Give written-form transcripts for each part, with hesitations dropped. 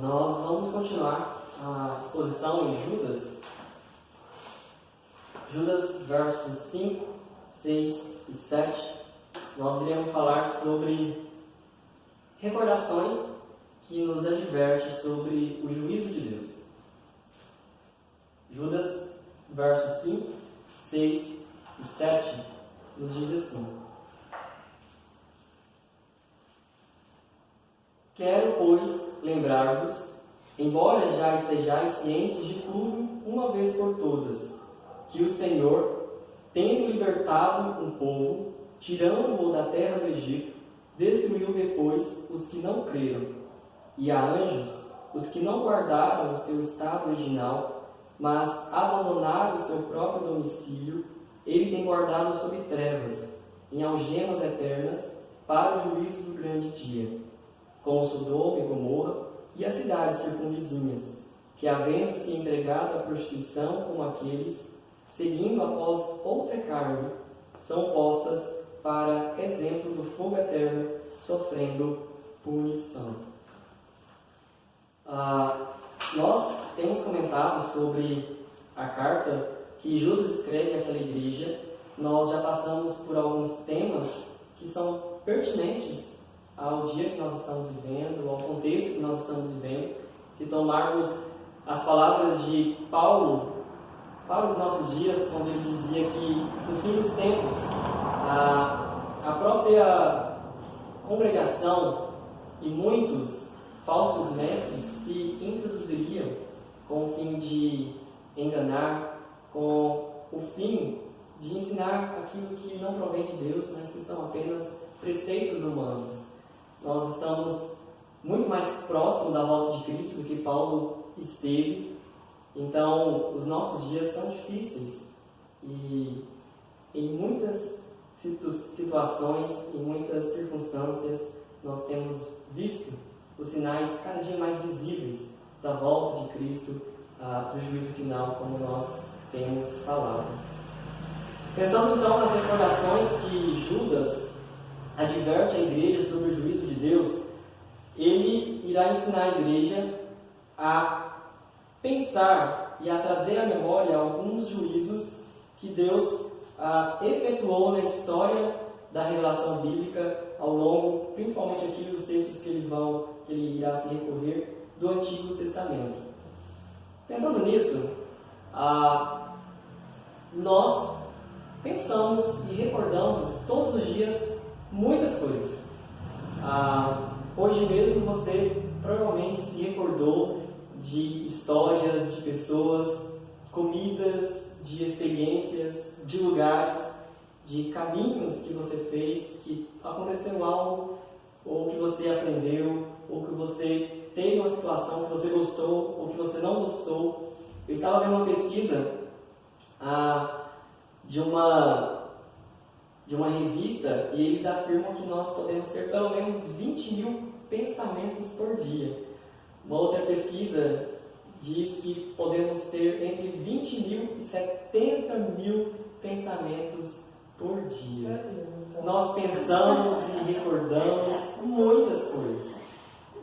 Nós vamos continuar a exposição em Judas. Judas, versos 5, 6 e 7. Nós iremos falar sobre recordações que nos adverte sobre o juízo de Deus. Judas, versos 5, 6 e 7, nos diz assim: Quero, pois, lembrar-vos, embora já estejais cientes de tudo, uma vez por todas, que o Senhor, tendo libertado um povo, tirando-o da terra do Egito, destruiu depois os que não creram, e a anjos, os que não guardaram o seu estado original, mas abandonaram o seu próprio domicílio, ele tem guardado sob trevas, em algemas eternas, para o juízo do grande dia, como Sodoma e Gomorra e as cidades circunvizinhas, que, havendo-se entregado à prostituição como aqueles, seguindo após outra carne, são postas para exemplo do fogo eterno, sofrendo punição. Nós temos comentado sobre a carta que Judas escreve àquela igreja. Nós já passamos por alguns temas que são pertinentes ao dia que nós estamos vivendo, ao contexto que nós estamos vivendo. Se tomarmos as palavras de Paulo para os nossos dias, quando ele dizia que no fim dos tempos a própria congregação e muitos falsos mestres se introduziriam com o fim de enganar, com o fim de ensinar aquilo que não provém de Deus, mas que são apenas preceitos humanos. Nós estamos muito mais próximos da volta de Cristo do que Paulo esteve. Então, os nossos dias são difíceis e em muitas situações, em muitas circunstâncias, nós temos visto os sinais cada dia mais visíveis da volta de Cristo, do juízo final, como nós temos falado. Pensando então nas recordações que Judas adverte a igreja sobre o juízo de Deus, ele irá ensinar a igreja a pensar e a trazer à memória alguns juízos que Deus efetuou na história da revelação bíblica ao longo, principalmente aqui dos textos que ele irá se recorrer do Antigo Testamento. Pensando nisso, nós pensamos e recordamos todos os dias muitas coisas. Hoje mesmo você provavelmente se recordou de histórias, de pessoas, comidas, de experiências, de lugares, de caminhos que você fez, que aconteceu algo, ou que você aprendeu, ou que você teve uma situação que você gostou, ou que você não gostou. Eu estava vendo uma pesquisa de uma revista, e eles afirmam que nós podemos ter pelo menos 20 mil pensamentos por dia. Uma outra pesquisa diz que podemos ter entre 20 mil e 70 mil pensamentos por dia. Nós pensamos e recordamos muitas coisas.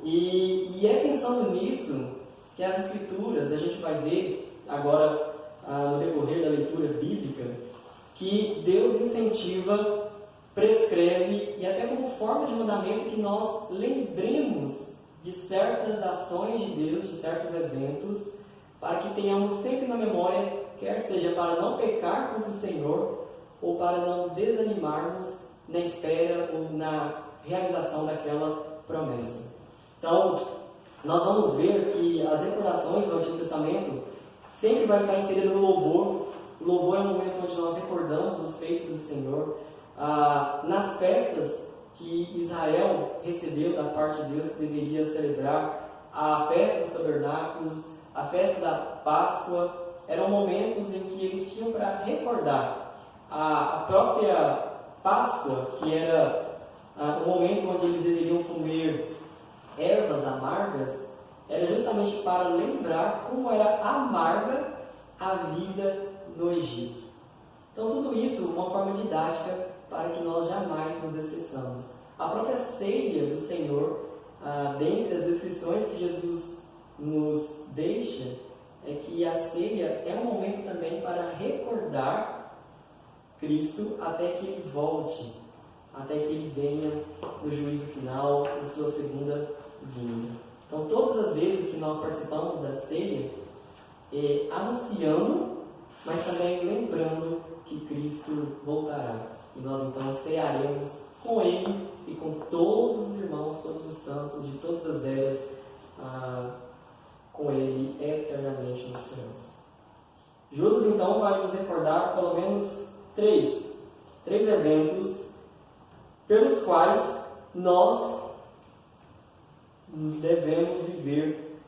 E é pensando nisso que as Escrituras, a gente vai ver agora no decorrer da leitura bíblica, que Deus incentiva, prescreve e até como forma de mandamento que nós lembremos de certas ações de Deus, de certos eventos, para que tenhamos sempre na memória, quer seja para não pecar contra o Senhor, ou para não desanimarmos na espera ou na realização daquela promessa. Então, nós vamos ver que as recordações do Antigo Testamento sempre vai estar inserida no louvor. O louvor é um momento onde nós recordamos os feitos do Senhor. Nas festas que Israel recebeu da parte de Deus, que deveria celebrar, a festa dos tabernáculos, a festa da Páscoa, eram momentos em que eles tinham para recordar. A própria Páscoa, que era o momento onde eles deveriam comer ervas amargas, era justamente para lembrar como era amarga a vida no Egito. Então, tudo isso uma forma didática para que nós jamais nos esqueçamos. A própria ceia do Senhor dentre as descrições que Jesus nos deixa, é que a ceia é um momento também para recordar Cristo até que Ele volte, até que Ele venha no juízo final, em sua segunda vinda. Então, todas as vezes que nós participamos da ceia, anunciando, mas também lembrando que Cristo voltará. E nós então cearemos com Ele e com todos os irmãos, todos os santos de todas as eras, com Ele eternamente nos céus. Judas então vai nos recordar pelo menos três eventos pelos quais nós devemos viver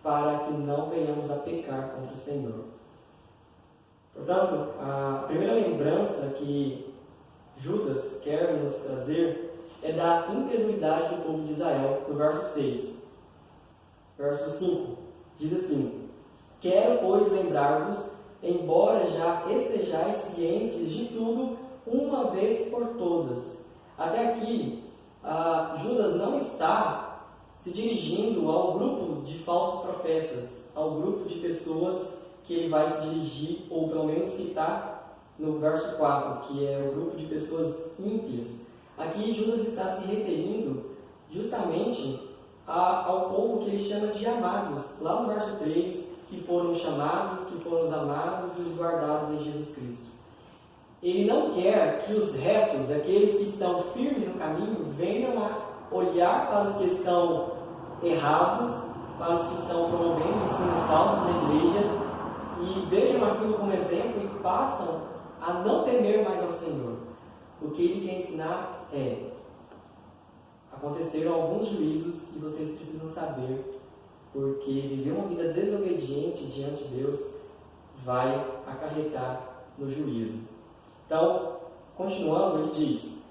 para que não venhamos a pecar contra o Senhor. Portanto, a primeira lembrança que Judas quer nos trazer é da incredulidade do povo de Israel, no verso 6. Verso 5, diz assim: quero, pois, lembrar-vos, embora já estejais cientes de tudo, uma vez por todas. Até aqui, Judas não está se dirigindo ao grupo de falsos profetas, ao grupo de pessoas que ele vai se dirigir, ou pelo menos citar no verso 4, que é o grupo de pessoas ímpias. Aqui Judas está se referindo justamente ao povo que ele chama de amados, lá no verso 3, que foram chamados, que foram os amados e os guardados em Jesus Cristo. Ele não quer que os retos, aqueles que estão firmes no caminho, venham a olhar para os que estão errados, para os que estão promovendo ensinos falsos na igreja, e vejam aquilo como exemplo e passam a não temer mais ao Senhor. O que ele quer ensinar aconteceram alguns juízos e vocês precisam saber, porque viver uma vida desobediente diante de Deus vai acarretar no juízo. Então, continuando, ele diz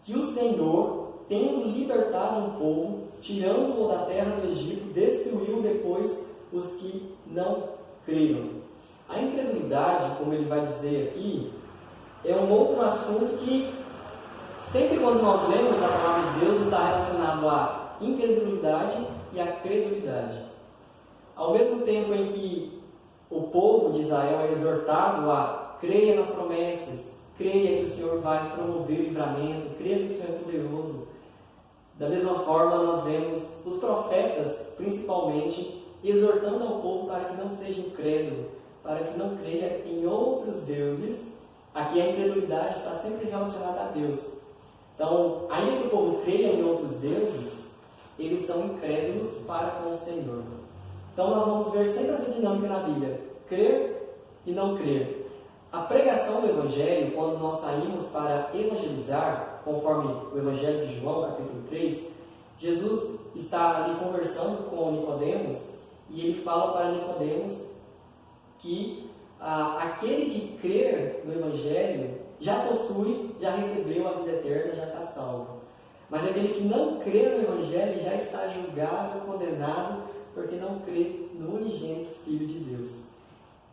que o Senhor, tendo libertado um povo, tirando-o da terra do Egito, destruiu depois os que não creram. A incredulidade, como ele vai dizer aqui, é um outro assunto que sempre quando nós lemos a palavra de Deus está relacionado à incredulidade e à credulidade. Ao mesmo tempo em que o povo de Israel é exortado a creia nas promessas, creia que o Senhor vai promover o livramento, creia que o Senhor é poderoso. Da mesma forma, nós vemos os profetas, principalmente, exortando ao povo para que não seja incrédulo, para que não creia em outros deuses. Aqui a incredulidade está sempre relacionada a Deus. Então, ainda que o povo creia em outros deuses, eles são incrédulos para com o Senhor. Então, nós vamos ver sempre essa dinâmica na Bíblia: crer e não crer. A pregação do Evangelho, quando nós saímos para evangelizar, conforme o Evangelho de João, capítulo 3, Jesus está ali conversando com Nicodemos e ele fala para Nicodemos que aquele que crer no Evangelho já possui, já recebeu a vida eterna, já está salvo. Mas aquele que não crê no Evangelho já está julgado, condenado, porque não crê no unigênito Filho de Deus.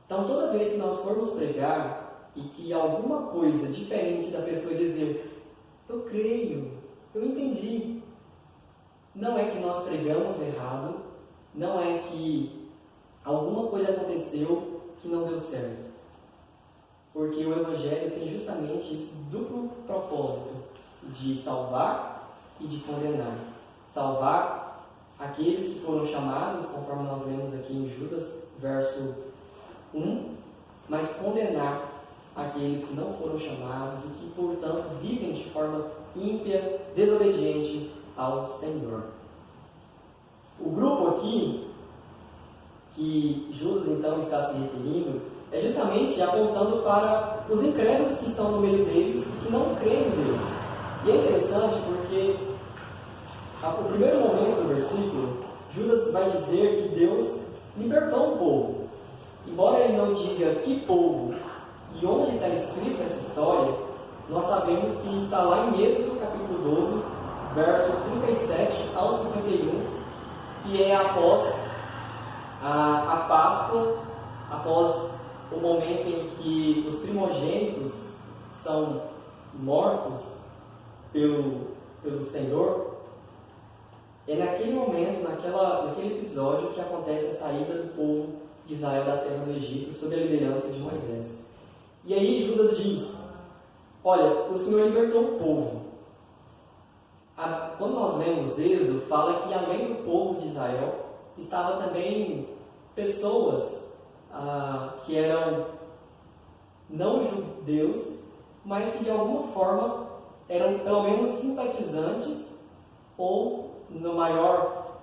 Então, toda vez que nós formos pregar e que alguma coisa diferente da pessoa dizer, eu creio, eu entendi, não é que nós pregamos errado, não é que alguma coisa aconteceu que não deu certo. Porque o Evangelho tem justamente esse duplo propósito de salvar e de condenar. Salvar aqueles que foram chamados, conforme nós lemos aqui em Judas, verso 1, mas condenar aqueles que não foram chamados e que, portanto, vivem de forma ímpia, desobediente ao Senhor. O grupo aqui, que Judas então está se referindo, é justamente apontando para os incrédulos que estão no meio deles e que não creem em Deus. E é interessante porque, no primeiro momento do versículo, Judas vai dizer que Deus libertou o povo. Embora ele não diga que povo e onde está escrita essa história, nós sabemos que está lá em Êxodo capítulo 12, verso 37 ao 51, que é após a Páscoa, após o momento em que os primogênitos são mortos pelo Senhor. É naquele momento, naquele episódio, que acontece a saída do povo de Israel da terra do Egito, sob a liderança de Moisés. E aí Judas diz: olha, o Senhor libertou o povo. Quando nós lemos Êxodo, fala que além do povo de Israel, estava também pessoas que eram não judeus, mas que de alguma forma eram pelo menos simpatizantes ou, no maior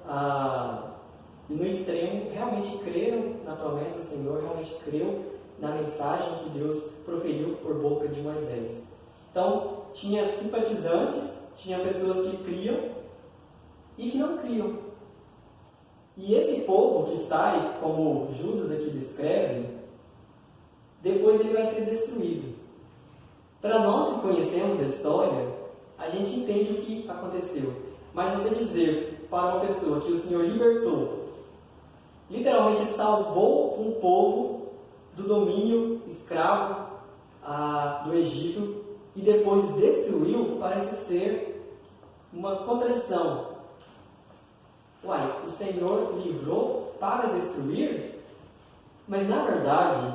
e no extremo, realmente creram na promessa do Senhor, realmente creu na mensagem que Deus proferiu por boca de Moisés. Então, tinha simpatizantes, tinha pessoas que criam e que não criam. E esse povo que sai, como Judas aqui descreve, depois ele vai ser destruído. Para nós que conhecemos a história, a gente entende o que aconteceu. Mas você dizer para uma pessoa que o Senhor libertou, literalmente salvou um povo do domínio escravo do Egito e depois destruiu, parece ser uma contradição. Uai, o Senhor livrou para destruir? Mas na verdade,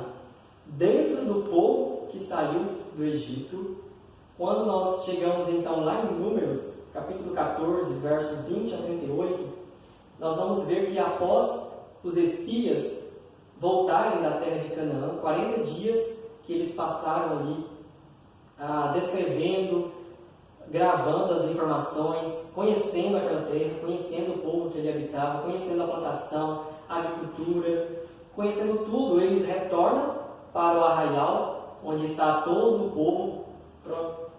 dentro do povo que saiu do Egito, quando nós chegamos então lá em Números, capítulo 14, verso 20 a 38, nós vamos ver que após os espias voltarem da terra de Canaã, 40 dias que eles passaram ali descrevendo, gravando as informações, conhecendo aquela terra, conhecendo o povo que ele habitava, conhecendo a plantação, a agricultura, conhecendo tudo, eles retornam para o arraial, onde está todo o povo,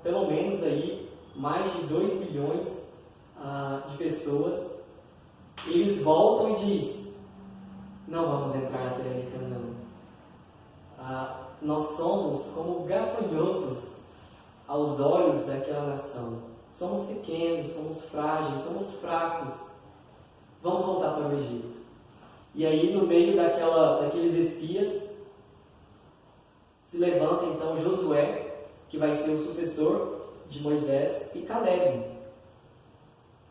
pelo menos aí mais de 2 milhões de pessoas. Eles voltam e dizem: não vamos entrar na terra de Canaã. Nós somos como gafanhotos aos olhos daquela nação. Somos pequenos, somos frágeis, somos fracos. Vamos voltar para o Egito. E aí, no meio daqueles espias, se levanta então Josué, que vai ser o sucessor de Moisés, e Caleb.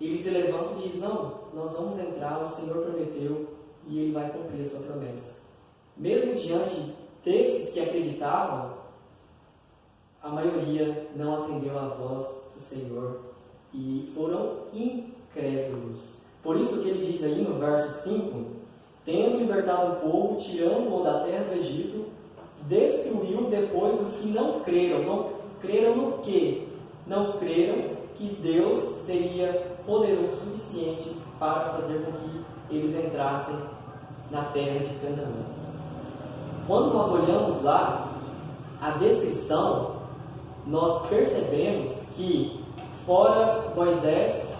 Ele se levanta e diz: não, nós vamos entrar, o Senhor prometeu e Ele vai cumprir a sua promessa. Mesmo diante desses que acreditavam, a maioria não atendeu à voz do Senhor e foram incrédulos. Por isso que ele diz aí no verso 5: tendo libertado o povo, tirando-o da terra do Egito, destruiu depois os que não creram. Não creram no quê? Não creram que Deus seria poderoso o suficiente para fazer com que eles entrassem na terra de Canaã. Quando nós olhamos lá a descrição, nós percebemos que fora Moisés,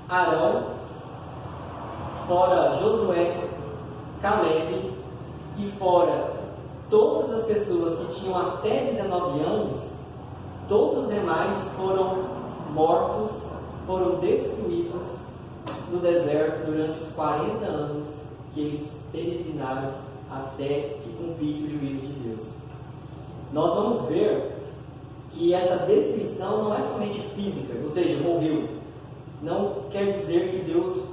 Arão, fora Josué, Caleb e fora todas as pessoas que tinham até 19 anos, todos os demais foram mortos, foram destruídos no deserto durante os 40 anos que eles peregrinaram até que cumprisse o juízo de Deus. Nós vamos ver que essa destruição não é somente física, ou seja, morreu. Não quer dizer que Deus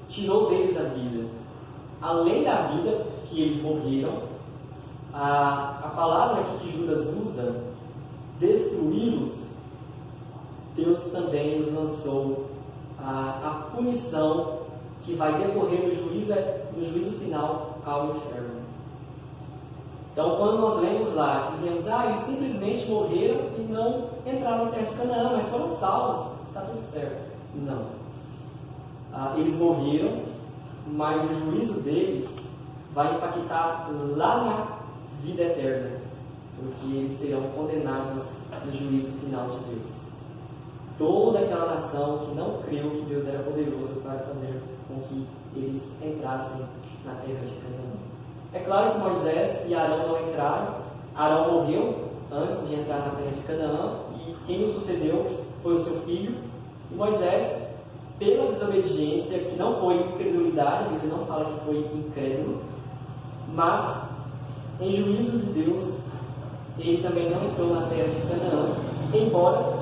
tirou deles a vida. Além da vida que eles morreram, a palavra aqui que Judas usa, destruí-los, Deus também nos lançou a punição que vai decorrer no juízo final ao inferno. Então, quando nós lemos lá e vemos, eles simplesmente morreram e não entraram na terra de Canaã, mas foram salvos, está tudo certo. Não. Eles morreram, mas o juízo deles vai impactar lá na vida eterna, porque eles serão condenados no juízo final de Deus. Toda aquela nação que não creu que Deus era poderoso para fazer com que eles entrassem na terra de Canaã. É claro que Moisés e Arão não entraram. Arão morreu antes de entrar na terra de Canaã e quem o sucedeu foi o seu filho. E Moisés, pela desobediência, que não foi incredulidade, ele não fala que foi incrédulo, mas em juízo de Deus, ele também não entrou na terra de Canaã, embora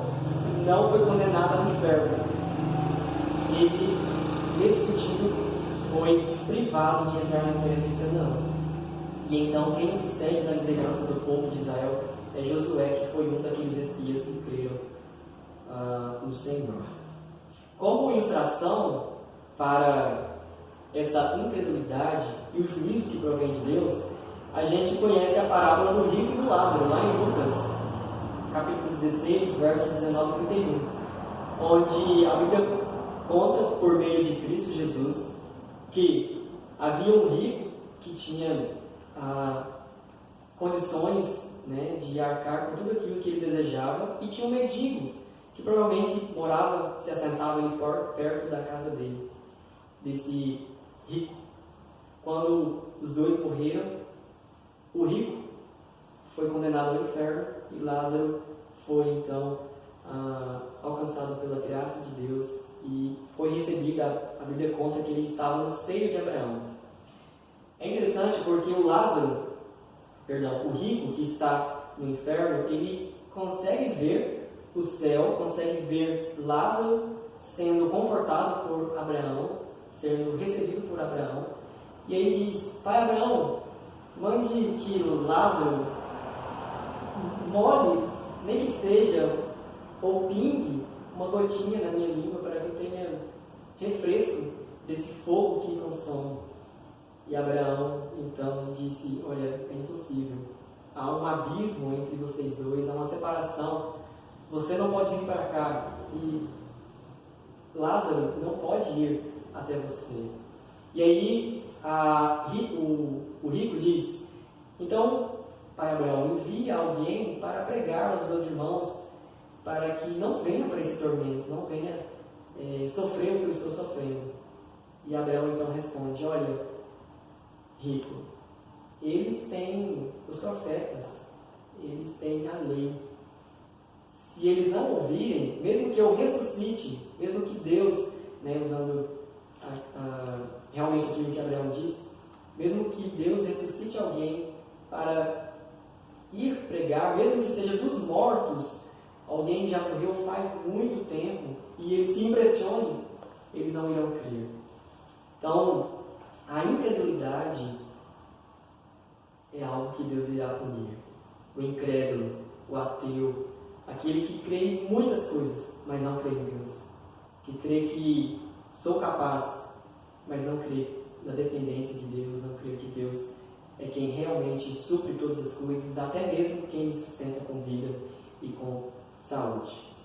não foi condenado ao inferno. Ele nesse sentido, foi privado de entrar na terra de Canaã. E então, quem o sucede na liderança do povo de Israel é Josué, que foi um daqueles espias que creram no Senhor. Como ilustração para essa incredulidade e o juízo que provém de Deus, a gente conhece a parábola do rico e do Lázaro, lá em Lucas, capítulo 16, versos 19 e 31, onde a Bíblia conta, por meio de Cristo Jesus, que havia um rico que tinha condições, né, de arcar com tudo aquilo que ele desejava, e tinha um mendigo que provavelmente morava, se assentava ali perto da casa dele, desse rico. Quando os dois morreram, o rico foi condenado ao inferno e Lázaro foi então alcançado pela graça de Deus e foi recebido. A Bíblia conta que ele estava no seio de Abraão. É interessante porque o rico que está no inferno, ele consegue ver o céu, consegue ver Lázaro sendo confortado por Abraão, sendo recebido por Abraão, e aí diz: Pai Abraão, mande que Lázaro molhe, nem que seja, ou pingue uma gotinha na minha língua para que eu tenha refresco desse fogo que me consome. E Abraão então disse: olha, é impossível, há um abismo entre vocês dois, há uma separação, você não pode vir para cá e Lázaro não pode ir até você. E aí o rico diz: então, Pai Abraão, envie alguém para pregar aos meus irmãos, para que não venham para esse tormento, não venha sofrer o que eu estou sofrendo. E Abraão então responde: olha, rico, eles têm os profetas, eles têm a lei. Se eles não ouvirem, mesmo que eu ressuscite, mesmo que Deus, usando realmente aquilo que Abraão disse, mesmo que Deus ressuscite alguém para ir pregar, mesmo que seja dos mortos, alguém que já morreu faz muito tempo, e eles se impressionem, eles não irão crer. Então, a incredulidade é algo que Deus irá punir. O incrédulo, o ateu, aquele que crê em muitas coisas, mas não crê em Deus. Que crê que sou capaz, mas não crê na dependência de Deus, não crê que Deus é quem realmente supre todas as coisas, até mesmo quem nos sustenta com vida e com saúde.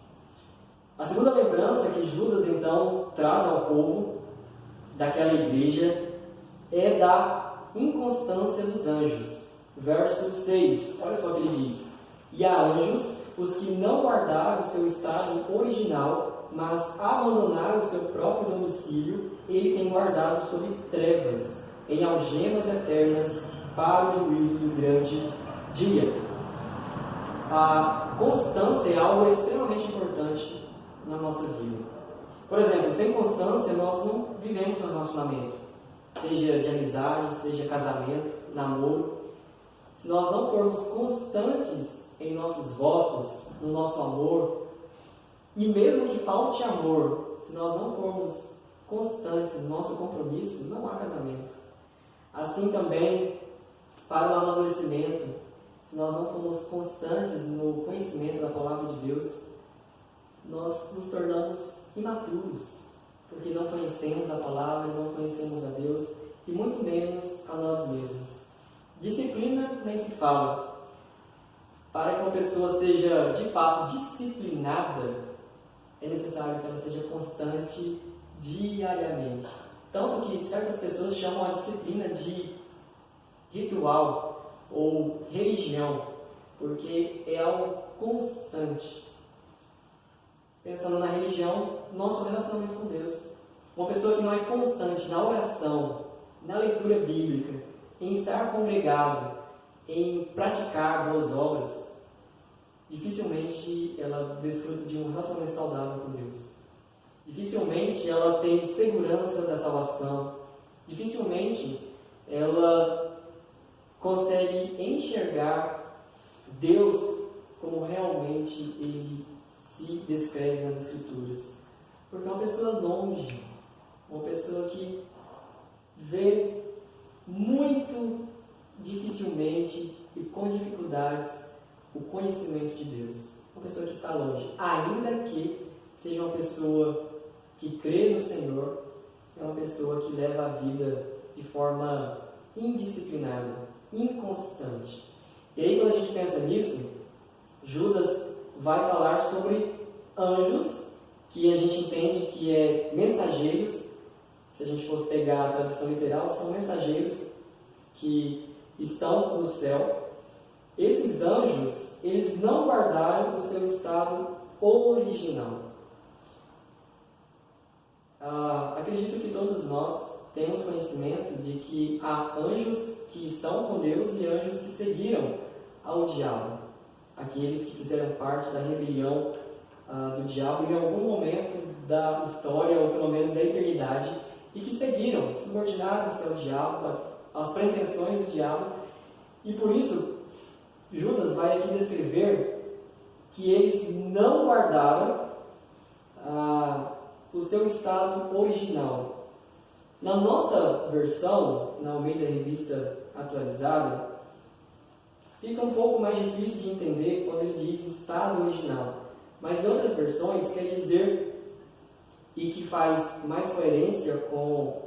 A segunda lembrança que Judas então traz ao povo daquela igreja é da inconstância dos anjos. Verso 6, olha só o que ele diz: e há anjos, os que não guardaram o seu estado original, mas abandonaram o seu próprio domicílio, ele tem guardado sob trevas, em algemas eternas, para o juízo do grande dia. A constância é algo extremamente importante na nossa vida. Por exemplo, sem constância nós não vivemos um relacionamento, seja de amizade, seja casamento, namoro. Se nós não formos constantes em nossos votos, no nosso amor, e mesmo que falte amor, se nós não formos constantes no nosso compromisso, não há casamento. Assim também, para o amadurecimento, se nós não formos constantes no conhecimento da Palavra de Deus, nós nos tornamos imaturos, porque não conhecemos a Palavra, não conhecemos a Deus, e muito menos a nós mesmos. Disciplina nem se fala. Para que uma pessoa seja de fato disciplinada, é necessário que ela seja constante diariamente. Tanto que certas pessoas chamam a disciplina de ritual ou religião, porque é algo constante. Pensando na religião, nosso relacionamento com Deus. Uma pessoa que não é constante na oração, na leitura bíblica, em estar congregado, em praticar boas obras, dificilmente ela desfruta de um relacionamento saudável com Deus. Dificilmente ela tem segurança da salvação. Dificilmente ela consegue enxergar Deus como realmente Ele se descreve nas Escrituras. Porque uma pessoa longe, uma pessoa vê muito dificilmente e com dificuldades o conhecimento de Deus. Uma pessoa que está longe, ainda que seja uma pessoa que crê no Senhor, é uma pessoa que leva a vida de forma indisciplinada, inconstante. E aí, quando a gente pensa nisso, Judas vai falar sobre anjos, que a gente entende que é mensageiros. Se a gente fosse pegar a tradução literal, são mensageiros que estão no céu. Esses anjos, eles não guardaram o seu estado original. Acredito que todos nós temos conhecimento de que há anjos que estão com Deus e anjos que seguiram ao diabo. Aqueles que fizeram parte da rebelião do diabo em algum momento da história, ou pelo menos da eternidade, e que seguiram, subordinaram-se ao diabo, às pretensões do diabo. E por isso, Judas vai aqui descrever que eles não guardaram o seu estado original. Na nossa versão, na Almeida Revista Atualizada, fica um pouco mais difícil de entender quando ele diz estado original. Mas em outras versões quer dizer, e que faz mais coerência com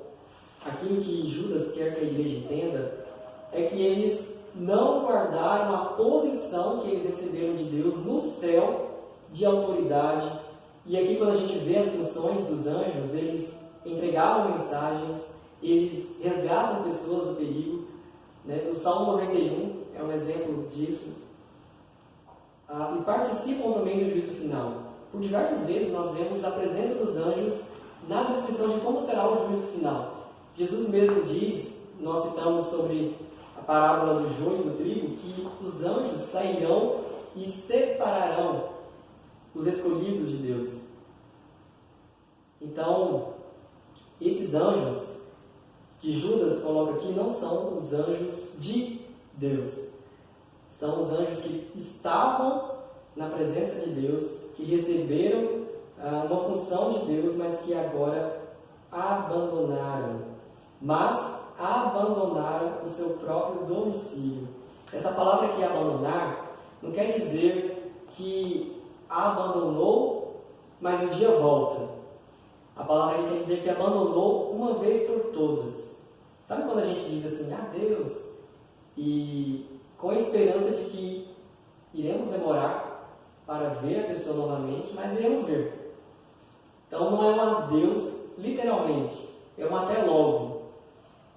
aquilo que Judas quer que a igreja entenda, é que eles não guardaram a posição que eles receberam de Deus no céu de autoridade. E aqui, quando a gente vê as funções dos anjos, eles entregavam mensagens, eles resgatam pessoas do perigo. Né? O Salmo 91 é um exemplo disso. E participam também do juízo final. Por diversas vezes nós vemos a presença dos anjos na descrição de como será o juízo final. Jesus mesmo diz, nós citamos sobre a parábola do joio e do trigo, que os anjos sairão e separarão os escolhidos de Deus. Então, esses anjos que Judas coloca aqui não são os anjos de Deus. São os anjos que estavam na presença de Deus, que receberam uma função de Deus, mas que agora abandonaram. Mas abandonaram o seu próprio domicílio. Essa palavra aqui, abandonar, não quer dizer que abandonou, mas um dia volta. A palavra aqui quer dizer que abandonou uma vez por todas. Sabe quando a gente diz assim, Deus, e com a esperança de que iremos demorar para ver a pessoa novamente, mas iremos ver. Então não é um adeus, literalmente, é um até logo.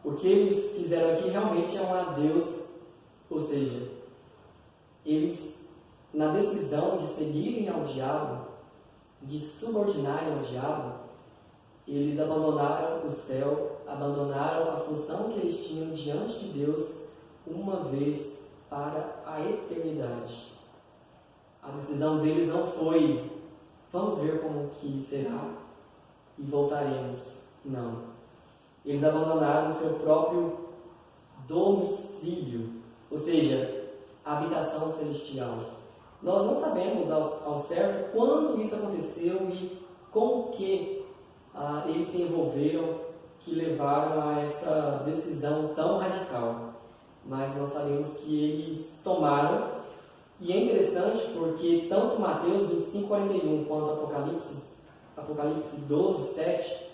O que eles fizeram aqui realmente é um adeus, ou seja, eles, na decisão de seguirem ao diabo, de subordinarem ao diabo, eles abandonaram o céu, abandonaram a função que eles tinham diante de Deus uma vez para a eternidade. A decisão deles não foi, vamos ver como que será e voltaremos. Não. Eles abandonaram o seu próprio domicílio, ou seja, a habitação celestial. Nós não sabemos ao certo quando isso aconteceu e com o que eles se envolveram que levaram a essa decisão tão radical. Mas nós sabemos que eles tomaram, e é interessante porque tanto Mateus 25:41 quanto Apocalipse 12:7,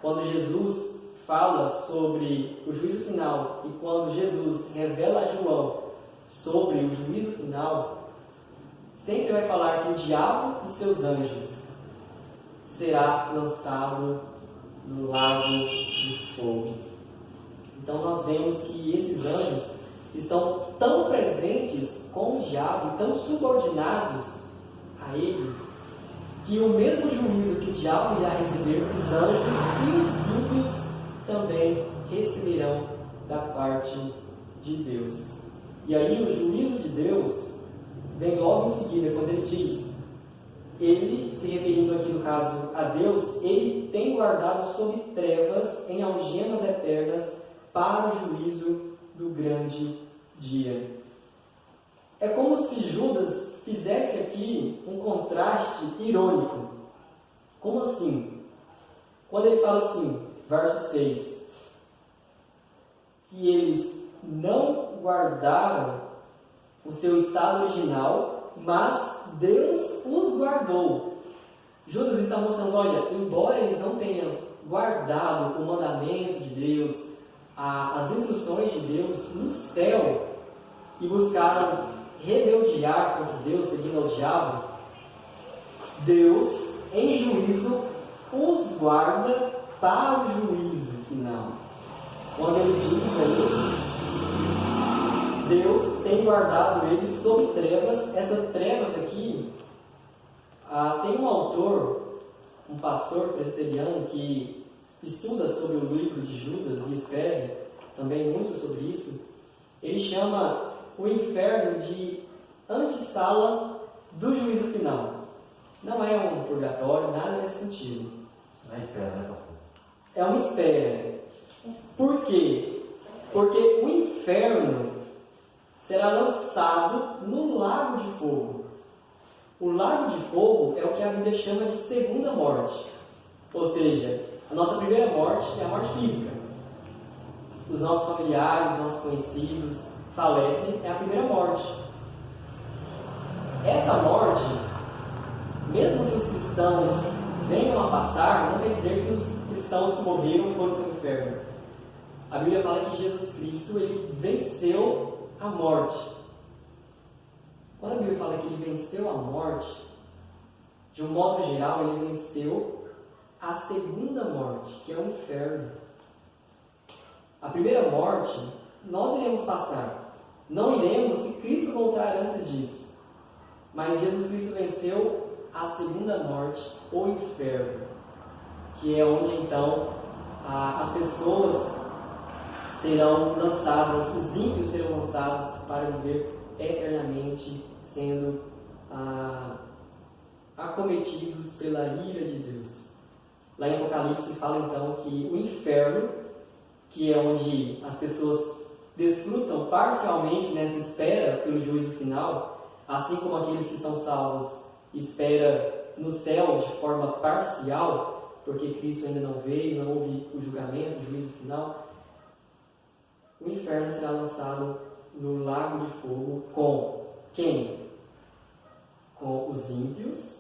quando Jesus fala sobre o juízo final e quando Jesus revela a João sobre o juízo final, sempre vai falar que o diabo e seus anjos será lançado no lago de fogo. Então nós vemos que esses anjos estão tão presentes com o diabo, tão subordinados a ele, que o mesmo juízo que o diabo irá receber, os anjos e os ímpios também receberão da parte de Deus. E aí o juízo de Deus vem logo em seguida, quando ele diz, ele, se referindo aqui no caso a Deus, ele tem guardado sob trevas em algemas eternas para o juízo do grande dia. É como se Judas fizesse aqui um contraste irônico. Como assim? Quando ele fala assim, verso 6, que eles não guardaram o seu estado original, mas Deus os guardou. Judas está mostrando, olha, embora eles não tenham guardado o mandamento de Deus, as instruções de Deus no céu, e buscaram rebeldear contra Deus, seguindo ao diabo, Deus, em juízo, os guarda para o juízo final. Quando ele diz aí, Deus tem guardado eles sob trevas. Essas trevas aqui, tem um autor, um pastor presbiteriano que estuda sobre o livro de Judas e escreve também muito sobre isso. Ele chama o inferno de antessala do juízo final. Não é um purgatório, nada nesse sentido. Não é espera, né, pastor? É uma espera. Por quê? Porque o inferno será lançado no lago de fogo. O lago de fogo é o que a Bíblia chama de segunda morte. Ou seja, a nossa primeira morte é a morte física. Os nossos familiares, nossos conhecidos falecem, é a primeira morte. Essa morte, mesmo que os cristãos venham a passar, não quer dizer que os cristãos que morreram foram para o inferno. A Bíblia fala que Jesus Cristo, ele venceu a morte. Quando a Bíblia fala que ele venceu a morte, de um modo geral, ele venceu a segunda morte, que é o inferno. A primeira morte, nós iremos passar. Não iremos se Cristo voltar antes disso. Mas Jesus Cristo venceu a segunda morte, o inferno, que é onde então as pessoas serão lançadas, os ímpios serão lançados para viver eternamente, sendo acometidos pela ira de Deus. Lá em Apocalipse fala então que o inferno, que é onde as pessoas desfrutam parcialmente nessa espera pelo juízo final, assim como aqueles que são salvos espera no céu de forma parcial, porque Cristo ainda não veio, não houve o julgamento, o juízo final, o inferno será lançado no lago de fogo com quem? Com os ímpios,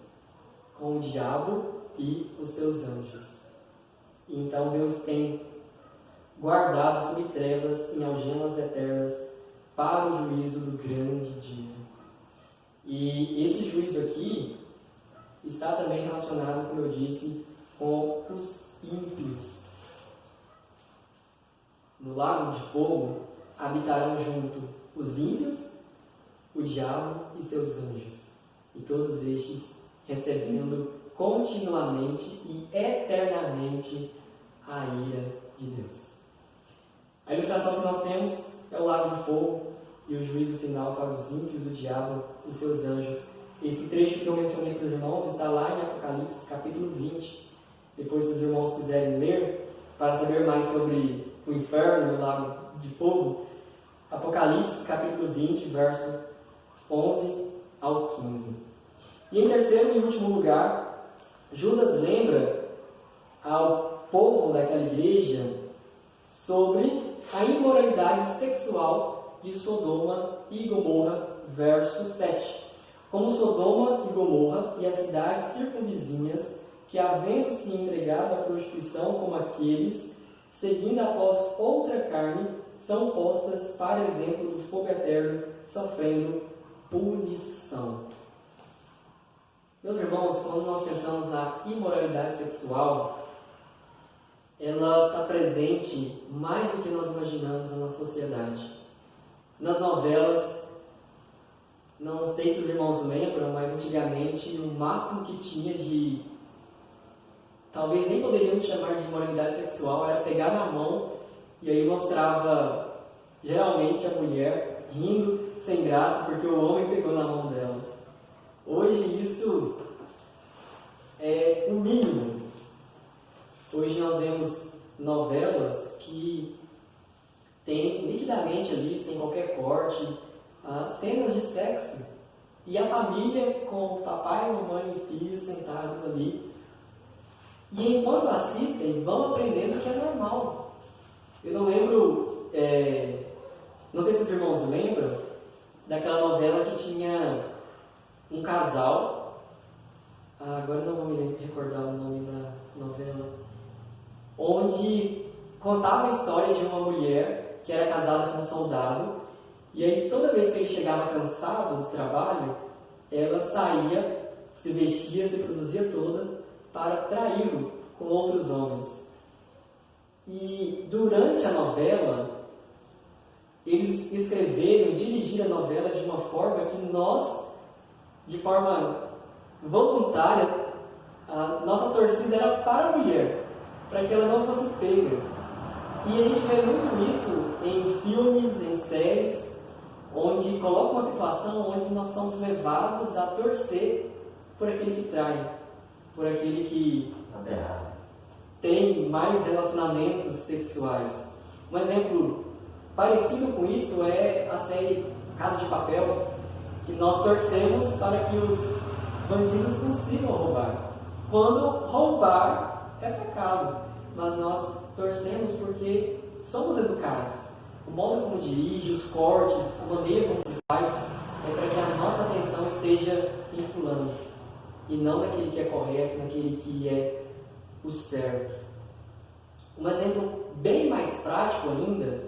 com o diabo e os seus anjos. E então Deus tem guardado sob trevas em algemas eternas para o juízo do grande dia. E esse juízo aqui está também relacionado, como eu disse, com os ímpios. No lago de fogo habitarão junto os ímpios, o diabo e seus anjos, e todos estes recebendo continuamente e eternamente a ira de Deus. A ilustração que nós temos é o lago de fogo e o juízo final para os ímpios, o diabo e os seus anjos. Esse trecho que eu mencionei para os irmãos está lá em Apocalipse, capítulo 20. Depois, se os irmãos quiserem ler, para saber mais sobre o inferno e o lago de fogo, Apocalipse, capítulo 20, verso 11 ao 15. E em terceiro e último lugar, Judas lembra ao povo daquela igreja sobre a imoralidade sexual de Sodoma e Gomorra, verso 7. Como Sodoma e Gomorra e as cidades circunvizinhas, que havendo se entregado à prostituição como aqueles, seguindo após outra carne, são postas para exemplo do fogo eterno, sofrendo punição. Meus irmãos, quando nós pensamos na imoralidade sexual, ela está presente mais do que nós imaginamos na nossa sociedade. Nas novelas, não sei se os irmãos lembram, mas antigamente o máximo que tinha de, talvez nem poderíamos chamar de imoralidade sexual, era pegar na mão e aí mostrava geralmente a mulher rindo sem graça porque o homem pegou na mão dela. Hoje isso é o mínimo. Hoje nós vemos novelas que tem nitidamente ali, sem qualquer corte, cenas de sexo. E a família com o papai, mamãe e filho sentados ali. E enquanto assistem, vão aprendendo que é normal. Eu não lembro não sei se os irmãos lembram daquela novela que tinha um casal, agora não vou me recordar o nome da novela, onde contava a história de uma mulher que era casada com um soldado, e aí toda vez que ele chegava cansado do trabalho, ela saía, se vestia, se produzia toda para traí-lo com outros homens. E durante a novela, eles escreveram, dirigiram a novela de uma forma que nós, de forma voluntária, a nossa torcida era para a mulher, para que ela não fosse pega. E a gente vê muito isso em filmes, em séries, onde coloca uma situação onde nós somos levados a torcer por aquele que trai, por aquele que tem mais relacionamentos sexuais. Um exemplo parecido com isso é a série Casa de Papel, que nós torcemos para que os bandidos consigam roubar. Quando roubar é pecado, mas nós torcemos porque somos educados. O modo como dirige, os cortes, a maneira como se faz, é para que a nossa atenção esteja em fulano, e não naquele que é correto, naquele que é o certo. Um exemplo bem mais prático ainda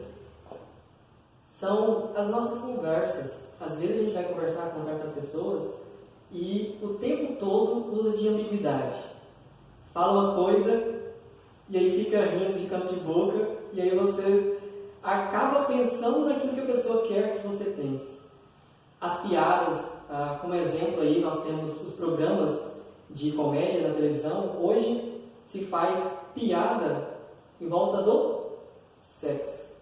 são as nossas conversas. Às vezes a gente vai conversar com certas pessoas e o tempo todo usa de ambiguidade. Fala uma coisa e aí fica rindo de canto de boca, e aí você acaba pensando naquilo que a pessoa quer que você pense. As piadas, como exemplo aí, nós temos os programas de comédia na televisão. Hoje se faz piada em volta do sexo.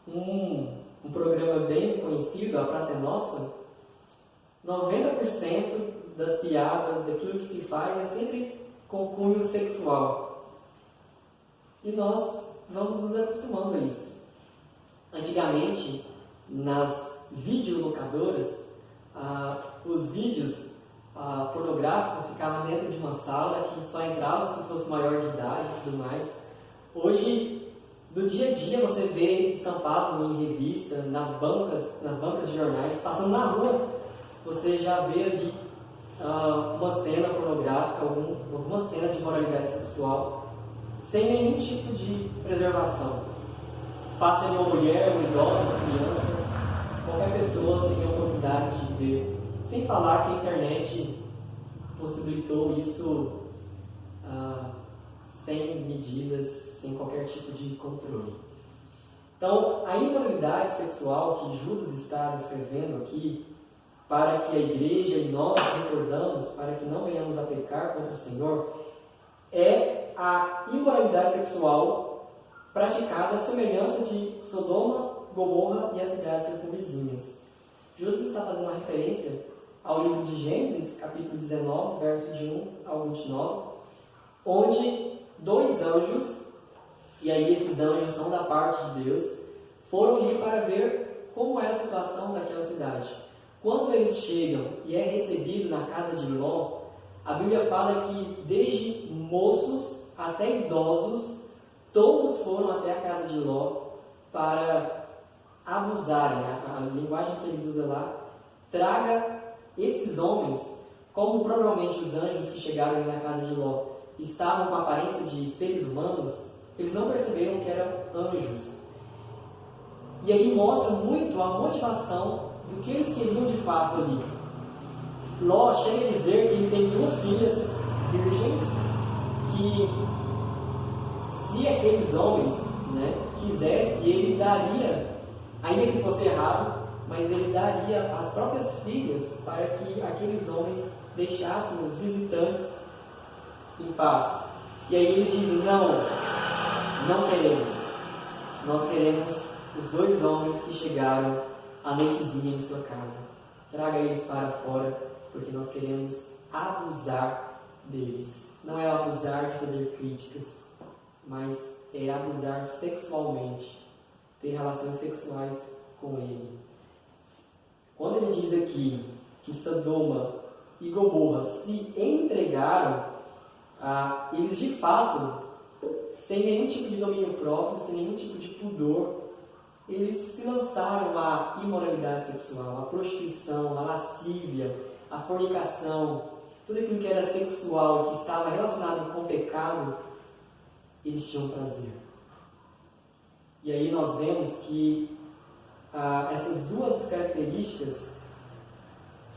Um programa bem conhecido, A Praça é Nossa, 90% das piadas, daquilo que se faz, é sempre com cunho sexual. E nós vamos nos acostumando a isso. Antigamente, nas videolocadoras, os vídeos pornográficos ficavam dentro de uma sala que só entrava se fosse maior de idade e tudo mais. Hoje, do dia a dia, você vê estampado em revista, nas bancas de jornais, passando na rua, você já vê ali uma cena pornográfica, alguma cena de moralidade sexual, sem nenhum tipo de preservação. Passa em uma mulher, um idoso, uma criança, qualquer pessoa tem a oportunidade de ver. Sem falar que a internet possibilitou isso sem medidas, sem qualquer tipo de controle. Então, a imoralidade sexual que Judas está descrevendo aqui, para que a igreja e nós recordamos, para que não venhamos a pecar contra o Senhor, é a imoralidade sexual praticada à semelhança de Sodoma, Gomorra e as cidades circunvizinhas. Judas está fazendo uma referência ao livro de Gênesis, capítulo 19, verso de 1 ao 29, onde dois anjos, e aí esses anjos são da parte de Deus, foram ali para ver como é a situação daquela cidade. Quando eles chegam e é recebido na casa de Ló, a Bíblia fala que desde moços até idosos, todos foram até a casa de Ló para abusarem. A linguagem que eles usam lá, traga esses homens, como provavelmente os anjos que chegaram ali na casa de Ló estavam com a aparência de seres humanos, eles não perceberam que eram anjos. E aí mostra muito a motivação do que eles queriam de fato ali. Ló chega a dizer que ele tem duas filhas virgens, que se aqueles homens quisessem, ele daria, ainda que fosse errado, mas ele daria as próprias filhas para que aqueles homens deixassem os visitantes em paz. E aí eles dizem, não queremos. Nós queremos os dois homens que chegaram à noitezinha em sua casa. Traga eles para fora, porque nós queremos abusar deles. Não é abusar de fazer críticas, mas é abusar sexualmente, ter relações sexuais com ele. Quando ele diz aqui que Sodoma e Gomorra se entregaram, eles de fato sem nenhum tipo de domínio próprio, sem nenhum tipo de pudor, eles se lançaram à imoralidade sexual, à prostituição, à lascívia, à fornicação, tudo aquilo que era sexual, que estava relacionado com o pecado, eles tinham prazer. E aí nós vemos que essas duas características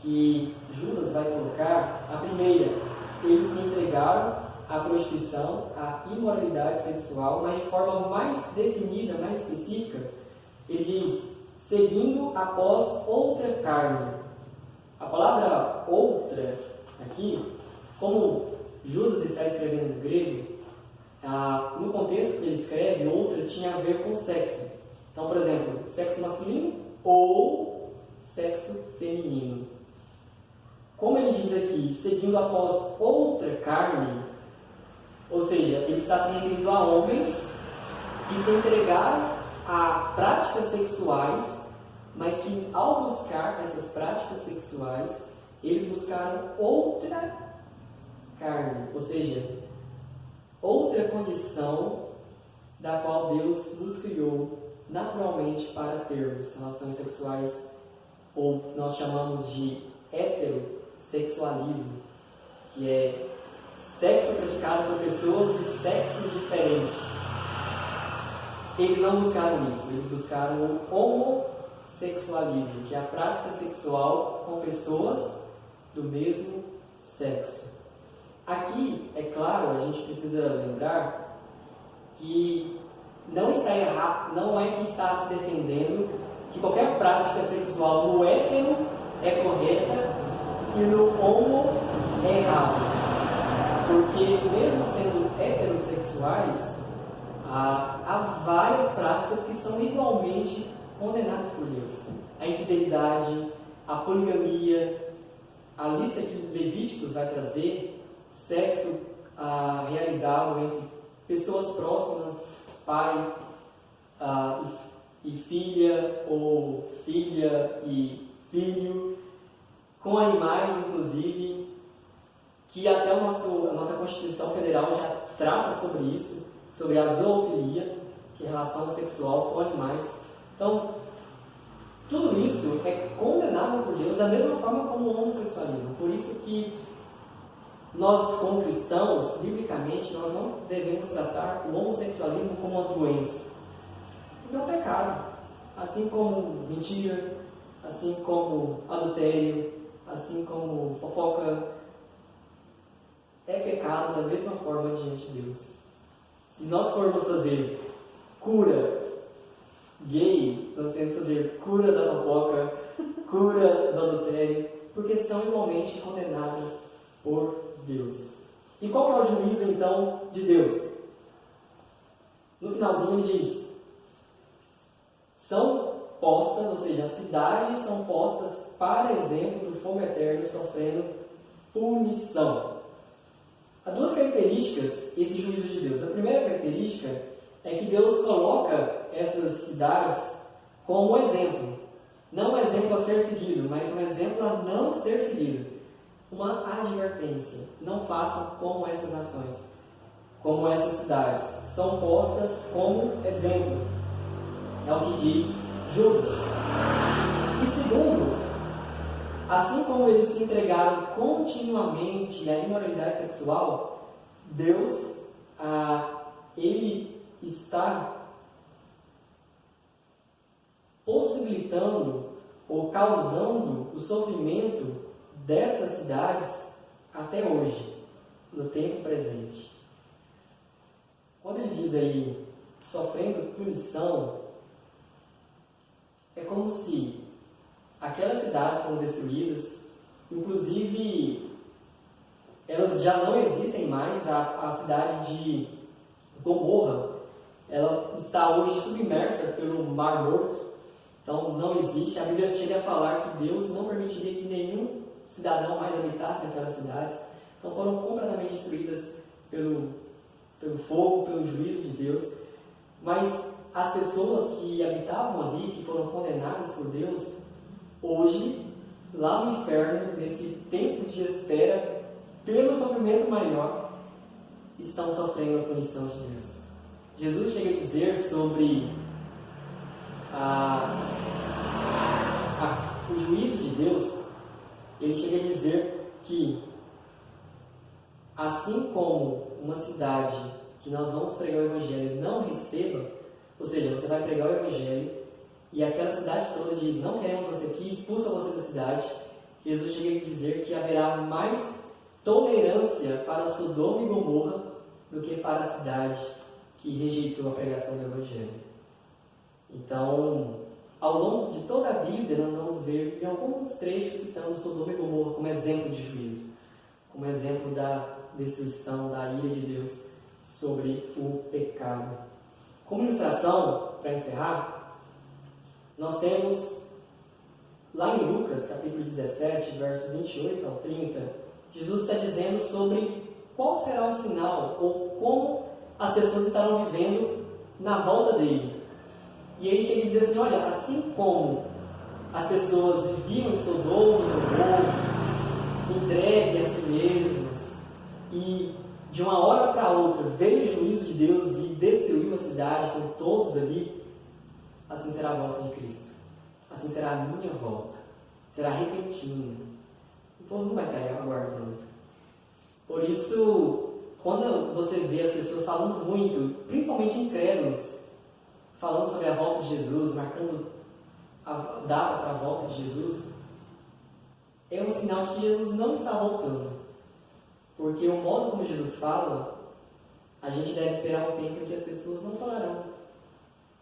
que Judas vai colocar, a primeira, eles se entregaram à prostituição, à imoralidade sexual, mas de forma mais definida, mais específica, ele diz, seguindo após outra carne. A palavra outra, aqui, como Judas está escrevendo no grego, no contexto que ele escreve, outra tinha a ver com sexo. Então, por exemplo, sexo masculino ou sexo feminino. Como ele diz aqui, seguindo após outra carne, ou seja, ele está se referindo a homens que se entregaram a práticas sexuais, mas que ao buscar essas práticas sexuais, eles buscaram outra carne, ou seja, outra condição da qual Deus nos criou naturalmente para termos relações sexuais, ou nós chamamos de heterossexualismo, que é sexo praticado por pessoas de sexos diferentes. Eles não buscaram isso, eles buscaram o homossexualismo, que é a prática sexual com pessoas do mesmo sexo. Aqui, é claro, a gente precisa lembrar que não está errado, não é que está se defendendo que qualquer prática sexual no hétero é correta e no homo é errado. Porque mesmo sendo heterossexuais, há várias práticas que são igualmente condenadas por Deus. A infidelidade, a poligamia, a lista que Levíticos vai trazer, sexo realizado entre pessoas próximas, pai e filha, ou filha e filho, com animais, inclusive, que até a nossa Constituição Federal já trata sobre isso, sobre a zoofilia, que é relação sexual com animais. Então, tudo isso é condenável por Deus da mesma forma como o homossexualismo. Por isso que nós, como cristãos, biblicamente, nós não devemos tratar o homossexualismo como uma doença. Porque é um pecado. Assim como mentira, assim como adultério, assim como fofoca, é pecado da mesma forma diante de Deus. Se nós formos fazer cura gay, nós temos que fazer cura da fofoca, cura do adultério, porque são igualmente condenadas por Deus. E qual que é o juízo, então, de Deus? No finalzinho ele diz, são postas, ou seja, as cidades são postas para exemplo do fogo eterno sofrendo punição. Há duas características esse juízo de Deus. A primeira característica é que Deus coloca essas cidades como exemplo. Não um exemplo a ser seguido, mas um exemplo a não ser seguido. Uma advertência. Não façam como essas nações, como essas cidades. São postas como exemplo. É o que diz Judas. E segundo, assim como eles se entregaram continuamente à imoralidade sexual, Deus, Ele está possibilitando ou causando o sofrimento dessas cidades até hoje, no tempo presente. Quando ele diz aí, sofrendo punição, é como se aquelas cidades foram destruídas, inclusive elas já não existem mais. A cidade de Gomorra, ela está hoje submersa pelo Mar Morto, então não existe. A Bíblia chega a falar que Deus não permitiria que nenhum cidadão mais habitasse naquelas cidades, então foram completamente destruídas pelo fogo, pelo juízo de Deus. Mas as pessoas que habitavam ali, que foram condenadas por Deus, hoje, lá no inferno, nesse tempo de espera, pelo sofrimento maior, estão sofrendo a punição de Deus. Jesus chega a dizer sobre o juízo de Deus. Ele chega a dizer que, assim como uma cidade que nós vamos pregar o Evangelho não receba, ou seja, você vai pregar o Evangelho e aquela cidade toda diz, não queremos você aqui, expulsa você da cidade, Jesus chega a dizer que haverá mais tolerância para Sodoma e Gomorra do que para a cidade que rejeitou a pregação do Evangelho. Então, ao longo de toda a Bíblia, nós vamos ver em alguns trechos citando Sodoma e Gomorra como exemplo de juízo, como exemplo da destruição, da ira de Deus sobre o pecado. Como ilustração, para encerrar, nós temos lá em Lucas, capítulo 17, versos 28 ao 30, Jesus está dizendo sobre qual será o sinal ou como as pessoas estarão vivendo na volta dele. E ele chega a dizer assim, olha, assim como as pessoas viviam em Sodoma e Gomorra, entregue a si mesmas, e de uma hora para outra veio o juízo de Deus e destruiu a cidade com todos ali, assim será a volta de Cristo. Assim será a minha volta. Será repentina. O povo não vai estar aguardando. Por isso, quando você vê as pessoas falando muito, principalmente incrédulos, falando sobre a volta de Jesus, marcando a data para a volta de Jesus, é um sinal de que Jesus não está voltando. Porque o modo como Jesus fala, a gente deve esperar um tempo em que as pessoas não falarão,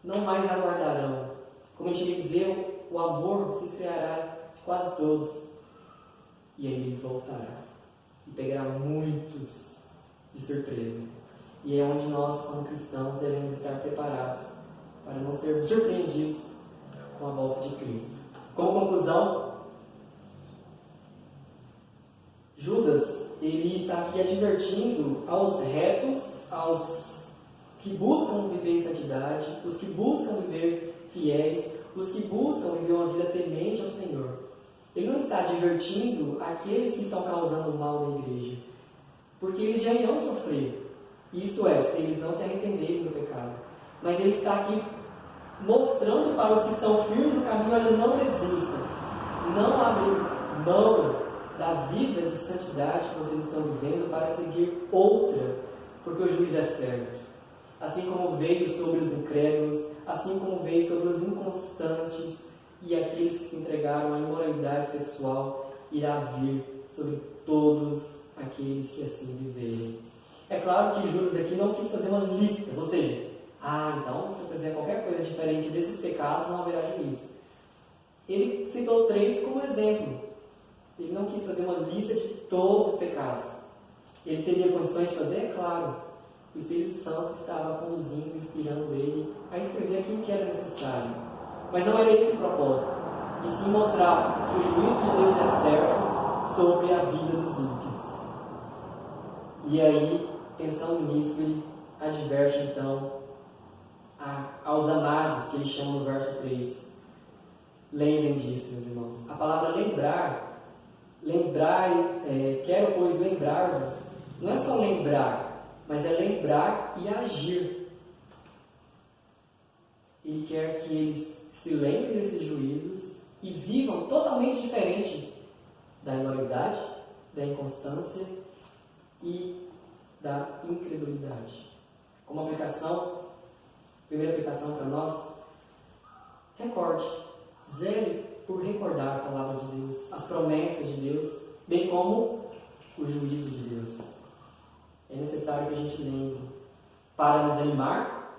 não mais aguardarão. Como ele chega a dizer, o amor se esfriará de quase todos. E aí ele voltará e pegará muitos de surpresa. E é onde nós, como cristãos, devemos estar preparados para não sermos surpreendidos com a volta de Cristo. Como conclusão, Judas, ele está aqui advertindo aos retos, aos que buscam viver em santidade, os que buscam viver fiéis, os que buscam viver uma vida temente ao Senhor. Ele não está advertindo aqueles que estão causando mal na igreja, porque eles já irão sofrer. Isto é, se eles não se arrependerem do pecado. Mas ele está aqui mostrando para os que estão firmes no caminho, olha, não desistam, não abrem mão da vida de santidade que vocês estão vivendo para seguir outra, porque o juízo é certo. Assim como veio sobre os incrédulos, assim como veio sobre os inconstantes e aqueles que se entregaram à imoralidade sexual, irá vir sobre todos aqueles que assim viverem. É claro que Judas aqui não quis fazer uma lista, ou seja, então se eu fizer qualquer coisa diferente desses pecados, não haverá juízo. Ele citou 3 como exemplo. Ele não quis fazer uma lista de todos os pecados. Ele teria condições de fazer? É claro. O Espírito Santo estava conduzindo, inspirando ele a escrever aquilo que era necessário. Mas não era esse o propósito. E sim mostrar que o juízo de Deus é certo sobre a vida dos ímpios. E aí, pensando nisso, ele adverte então aos amados, que ele chama no verso 3. Lembrem disso, meus irmãos. A palavra lembrar, quero, pois, lembrar-vos, não é só lembrar, mas é lembrar e agir. Ele quer que eles se lembrem desses juízos e vivam totalmente diferente da imoralidade, da inconstância e da incredulidade. Como aplicação, primeira aplicação para nós, recorde, zele por recordar a palavra de Deus, as promessas de Deus, bem como o juízo de Deus. É necessário que a gente lembre para nos animar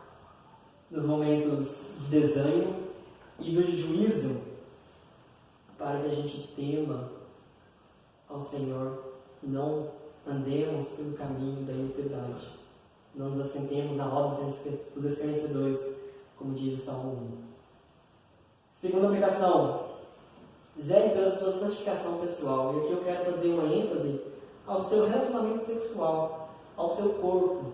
nos momentos de desânimo e do juízo, para que a gente tema ao Senhor e não andemos pelo caminho da iniquidade. Não nos assentemos na roda dos escarnecedores, como diz o Salmo 1. Segunda aplicação, zele pela sua santificação pessoal. E aqui eu quero fazer uma ênfase ao seu relacionamento sexual, ao seu corpo.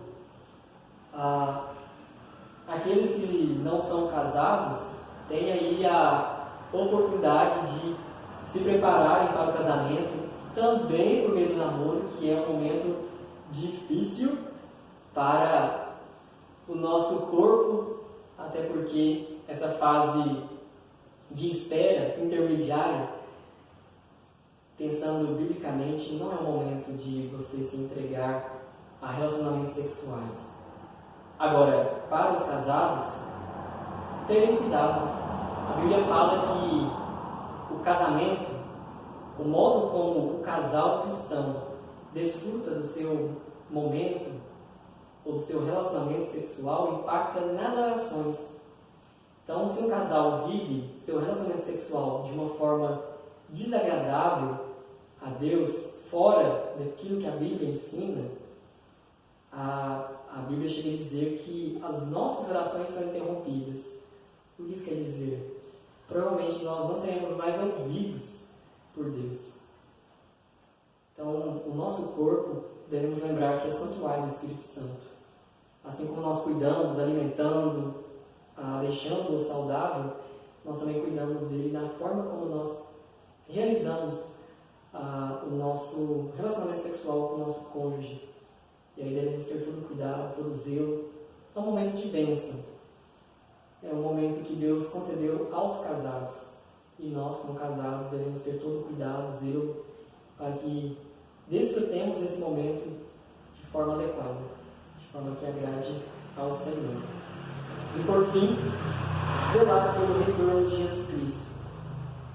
Aqueles que não são casados têm aí a oportunidade de se prepararem para o casamento, também por meio do namoro, que é um momento difícil, para o nosso corpo, até porque essa fase de espera intermediária, pensando biblicamente, não é o momento de você se entregar a relacionamentos sexuais. Agora, para os casados, tenham cuidado. A Bíblia fala que o casamento, o modo como o casal cristão desfruta do seu momento ou do seu relacionamento sexual impacta nas orações. Então, se um casal vive seu relacionamento sexual de uma forma desagradável a Deus, fora daquilo que a Bíblia ensina, a Bíblia chega a dizer que as nossas orações são interrompidas. O que isso quer dizer? Provavelmente nós não seremos mais ouvidos por Deus. Então, o nosso corpo, devemos lembrar que é santuário do Espírito Santo. Assim como nós cuidamos, alimentando, deixando-o saudável, nós também cuidamos dele na forma como nós realizamos o nosso relacionamento sexual com o nosso cônjuge. E aí devemos ter todo cuidado, todo zelo. É um momento de bênção. É um momento que Deus concedeu aos casados. E nós, como casados, devemos ter todo cuidado, zelo, para que desfrutemos desse momento de forma adequada, de forma que agrade ao Senhor. E por fim, zelar pelo retorno de Jesus Cristo.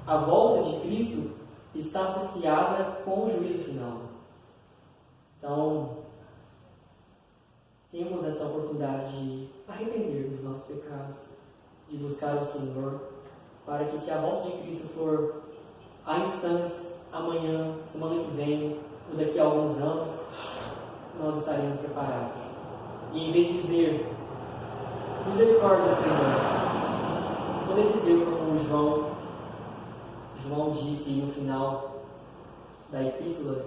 A volta de Cristo está associada com o juízo final. Então, temos essa oportunidade de arrepender dos nossos pecados, de buscar o Senhor, para que se a volta de Cristo for há instantes, amanhã, semana que vem, ou daqui a alguns anos, nós estaremos preparados. E em vez de dizer, misericórdia, Senhor, poder dizer como João disse no final da epístola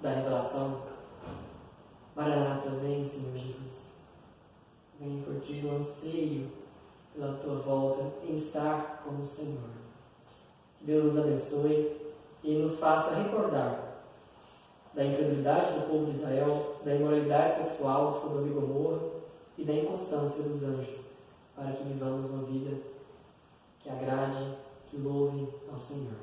da Revelação, Maranata, vem, Senhor Jesus. Vem, porque eu anseio pela tua volta em estar com o Senhor. Que Deus nos abençoe e nos faça recordar da incredulidade do povo de Israel, da imoralidade sexual de Sodoma e Gomorra e da inconstância dos anjos, para que vivamos uma vida que agrade, que louve ao Senhor.